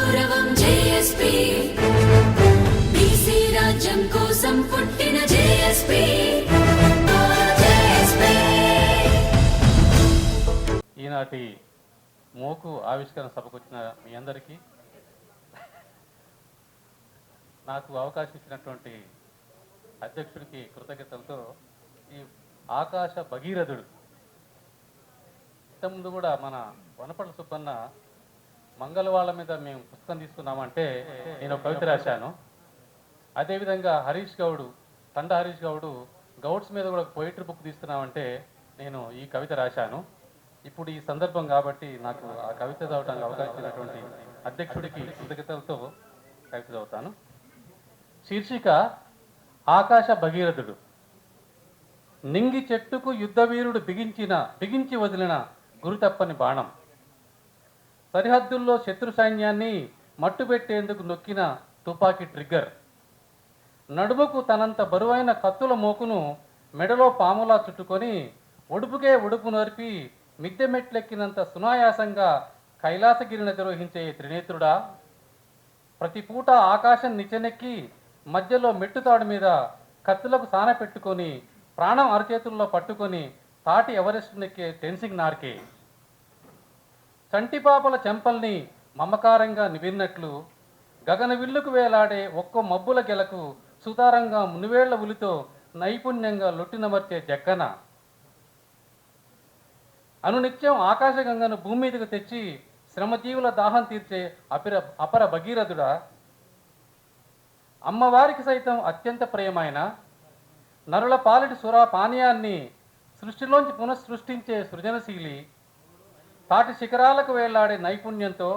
గౌరవం JSP BC రాజ్యం కోసం పుట్టిన జేఎస్పీ ఈనాటి మోకు ఆవిష్కరణ సభకు వచ్చిన మీ అందరికీ నాకు అవకాశం ఇచ్చినటువంటి అధ్యక్షుడికి కృతజ్ఞతలతో ఈ ఆకాశ భగీరథుడు ఇంతకుముందు కూడా మన వనపట్ల సుబ్బన్న మంగళవాళ్ళ మీద మేము పుస్తకం తీసుకున్నామంటే నేను కవిత రాశాను. అదేవిధంగా హరీష్ గౌడు హరీష్ గౌడు గౌడ్స్ మీద కూడా పోయిటరీ బుక్ తీసుకున్నామంటే నేను ఈ కవిత రాశాను. ఇప్పుడు ఈ సందర్భం కాబట్టి నాకు ఆ కవిత చదవడానికి అవకాశం ఇచ్చినటువంటి అధ్యక్షుడికి కృతజ్ఞతలతో కవిత చదువుతాను. శీర్షిక ఆకాశ భగీరథుడు. నింగి చెట్టుకు యుద్ధవీరుడు బిగించి వదిలిన గురుతప్పని బాణం, సరిహద్దుల్లో శత్రు సైన్యాన్ని మట్టుబెట్టేందుకు నొక్కిన తుపాకీ ట్రిగ్గర్, నడుముకు తనంత బరువైన కత్తుల మోకును మెడలో పాములా చుట్టుకొని ఒడుపుకే ఒడుపు నరిపి మిద్దె మెట్లెక్కినంత సునాయాసంగా కైలాసగిరిని అధిరోహించే త్రినేత్రుడా, ప్రతి పూట ఆకాశం నిచ్చెనెక్కి మధ్యలో మెట్టుతాడు మీద కత్తులకు సాన పెట్టుకొని ప్రాణం అరచేతుల్లో పట్టుకొని తాటి ఎవరెస్ట్ నెక్కే టెన్సింగ్ నార్కే, చంటిపాపల చెంపల్ని మమకారంగా నివిరినట్లు గగన విల్లుకు వేలాడే ఒక్కో మబ్బుల గెలకు సుతారంగా మునివేళ్ల ఉలితో నైపుణ్యంగా లొట్టినమర్చే జక్కన, అనునిత్యం ఆకాశగంగను భూమి మీదకు తెచ్చి శ్రమజీవుల దాహం తీర్చే అపర భగీరథుడా, అమ్మవారికి సైతం అత్యంత ప్రియమైన నరుల పాలిటి సురా పానీయాన్ని సృష్టిలోంచి పునఃసృష్టించే సృజనశీలి, తాటి శిఖరాలకు వేలాడే నైపుణ్యంతో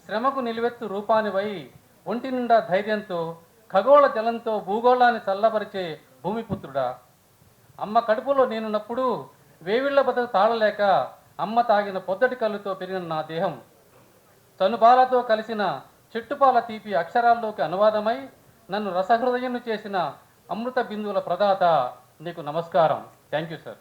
శ్రమకు నిలువెత్తు రూపానివై ఒంటి నిండా ధైర్యంతో ఖగోళ జలంతో భూగోళాన్ని చల్లబరిచే భూమిపుత్రుడా, అమ్మ కడుపులో నేనున్నప్పుడు వేవిళ్ల బతుకు తాళలేక అమ్మ తాగిన పొద్దటి కళ్ళుతో పెరిగిన నా దేహం చనుబాలతో కలిసిన చెట్టుపాల తీపి అక్షరాల్లోకి అనువాదమై నన్ను రసహృదయం చేసిన అమృత బిందువుల ప్రదాత, నీకు నమస్కారం. Thank you sir.